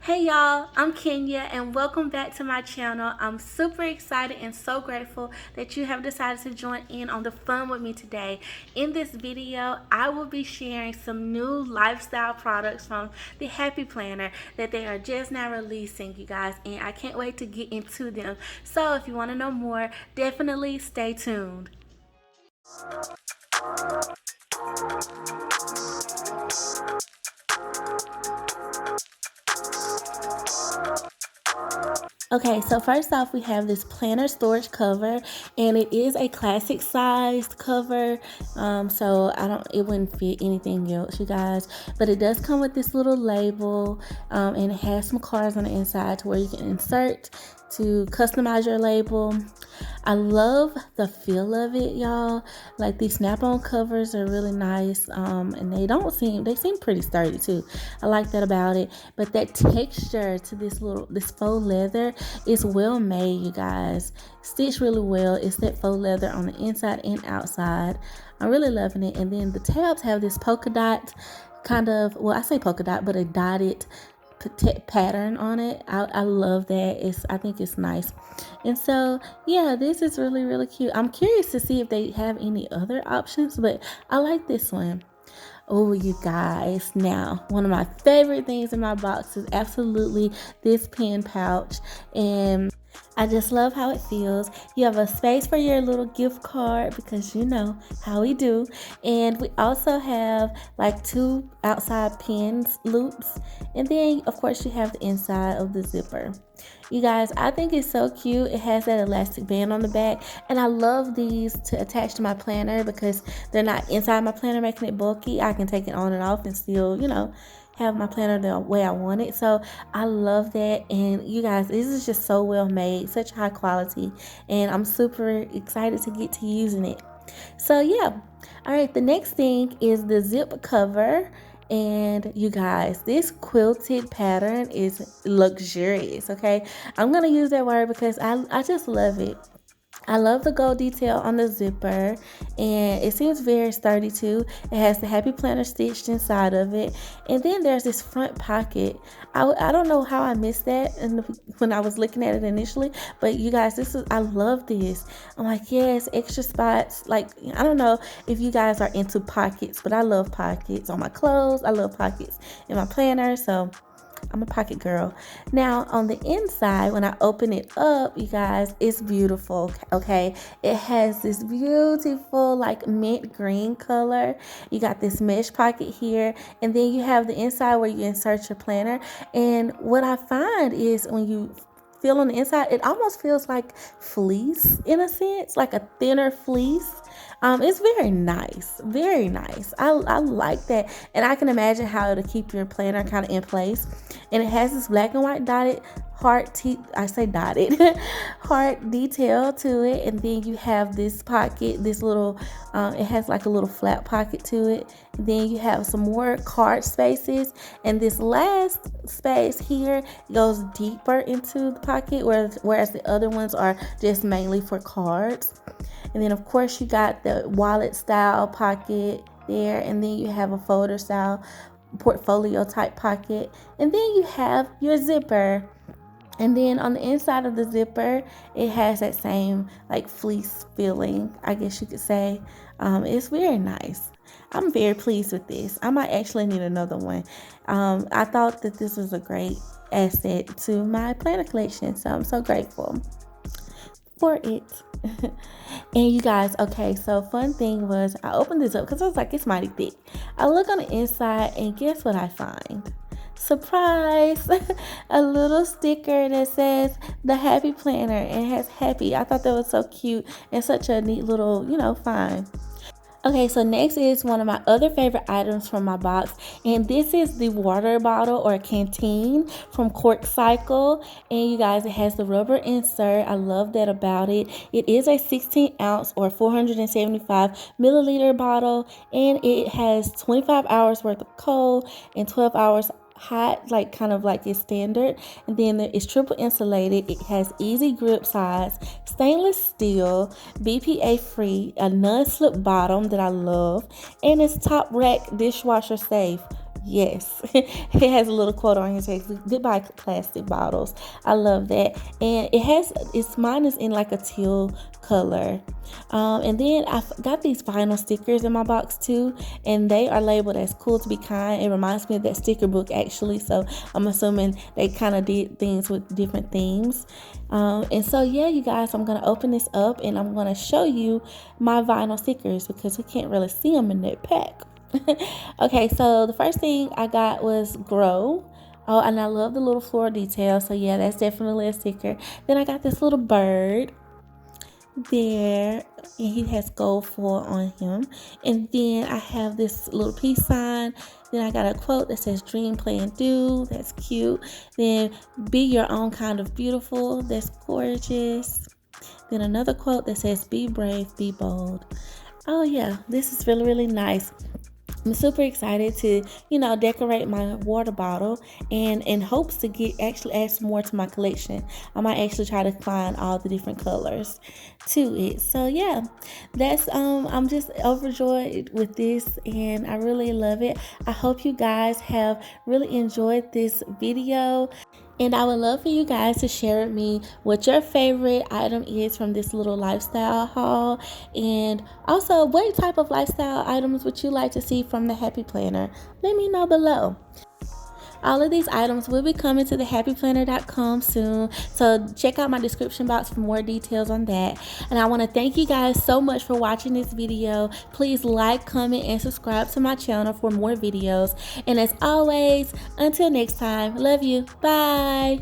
Hey y'all, I'm Kenya and welcome back to my channel. I'm super excited and so grateful that you have decided to join in on the fun with me today. In this video, I will be sharing some new lifestyle products from the Happy Planner that they are just now releasing, you guys, and I can't wait to get into them. So if you want to know more, definitely stay tuned. Okay, so first off, we have this planner storage cover, and it is a classic sized cover. So it wouldn't fit anything else, you guys. But it does come with this little label, and it has some cards on the inside to where you can insert to customize your label. I love the feel of it, y'all. Like, these snap-on covers are really nice, and they seem pretty sturdy too. I like that about it. But that texture to this faux leather is well made, you guys. Stitched really well. It's that faux leather on the inside and outside. I'm really loving it. And then the tabs have this polka dot kind of, well, I say polka dot, but a dotted pattern on it. I love that. I think it's nice. And so yeah, this is really cute. I'm curious to see if they have any other options, but I like this one. Oh, you guys, now one of my favorite things in my box is absolutely this pen pouch, and I just love how it feels. You have a space for your little gift card because you know how we do. And we also have like two outside pen loops. And then, of course, you have the inside of the zipper. You guys, I think it's so cute. It has that elastic band on the back. And I love these to attach to my planner because they're not inside my planner making it bulky. I can take it on and off and still, have my planner the way I want it. So I love that. And you guys, this is just so well made, such high quality, and I'm super excited to get to using it. So yeah, all right, the next thing is the zip cover. And you guys, this quilted pattern is luxurious. Okay, I'm gonna use that word because I just love it. I love the gold detail on the zipper, and it seems very sturdy too. It has the Happy Planner stitched inside of it, and then there's this front pocket. I don't know how I missed that when I was looking at it initially, but you guys, I love this. I'm like, yes, extra spots. Like, I don't know if you guys are into pockets, but I love pockets on my clothes. I love pockets in my planner, so I'm a pocket girl. Now, on the inside, when I open it up, you guys, it's beautiful, okay? It has this beautiful, like, mint green color. You got this mesh pocket here, and then you have the inside where you insert your planner. And what I find is when you feel on the inside, it almost feels like fleece in a sense, like a thinner fleece. It's very nice, very nice. I like that, and I can imagine how it'll keep your planner kind of in place. And it has this black and white dotted heart detail to it. And then you have this pocket, this little, it has like a little flat pocket to it. And then you have some more card spaces, and this last space here goes deeper into the pocket, whereas the other ones are just mainly for cards. And then, of course, you got the wallet style pocket there, and then you have a folder style portfolio type pocket, and then you have your zipper. And then on the inside of the zipper, it has that same like fleece feeling, I guess you could say. It's very nice. I'm very pleased with this. I might actually need another one. I thought that this was a great asset to my planner collection, so I'm so grateful for it. And you guys, okay, so fun thing was I opened this up because I was like, it's mighty thick. I look on the inside, and guess what I find? Surprise! A little sticker that says the Happy Planner, and it has happy. I thought that was so cute and such a neat little, find. Okay, so next is one of my other favorite items from my box, and this is the water bottle or canteen from Cork Cycle. And you guys, it has the rubber insert. I love that about it. It is a 16 ounce or 475 milliliter bottle, and it has 25 hours worth of cold and 12 hours hot, like kind of like its standard. And then it's triple insulated. It has easy grip size, stainless steel, BPA free, a non-slip bottom that I love, and it's top rack dishwasher safe. Yes, it has a little quote on here saying "Goodbye plastic bottles." I love that, and mine is in like a teal color. And then I got these vinyl stickers in my box too, and they are labeled as "Cool to Be Kind." It reminds me of that sticker book actually, so I'm assuming they kind of did things with different themes. And so yeah, you guys, I'm gonna open this up and I'm gonna show you my vinyl stickers because we can't really see them in that pack. Okay, so the first thing I got was Grow. Oh, and I love the little floral detail. So yeah, that's definitely a sticker. Then I got this little bird there, and he has gold foil on him. And then I have this little peace sign. Then I got a quote that says "Dream, play, and do." That's cute. Then "Be your own kind of beautiful." That's gorgeous. Then another quote that says "Be brave, be bold." Oh yeah, this is really, really nice. I'm super excited to, decorate my water bottle and in hopes to actually add some more to my collection. I might actually try to find all the different colors to it. So yeah, I'm just overjoyed with this and I really love it. I hope you guys have really enjoyed this video. And I would love for you guys to share with me what your favorite item is from this little lifestyle haul. And also, what type of lifestyle items would you like to see from the Happy Planner? Let me know below. All of these items will be coming to the happyplanner.com soon, so check out my description box for more details on that. And I want to thank you guys so much for watching this video. Please like, comment, and subscribe to my channel for more videos. And as always, until next time, love you. Bye.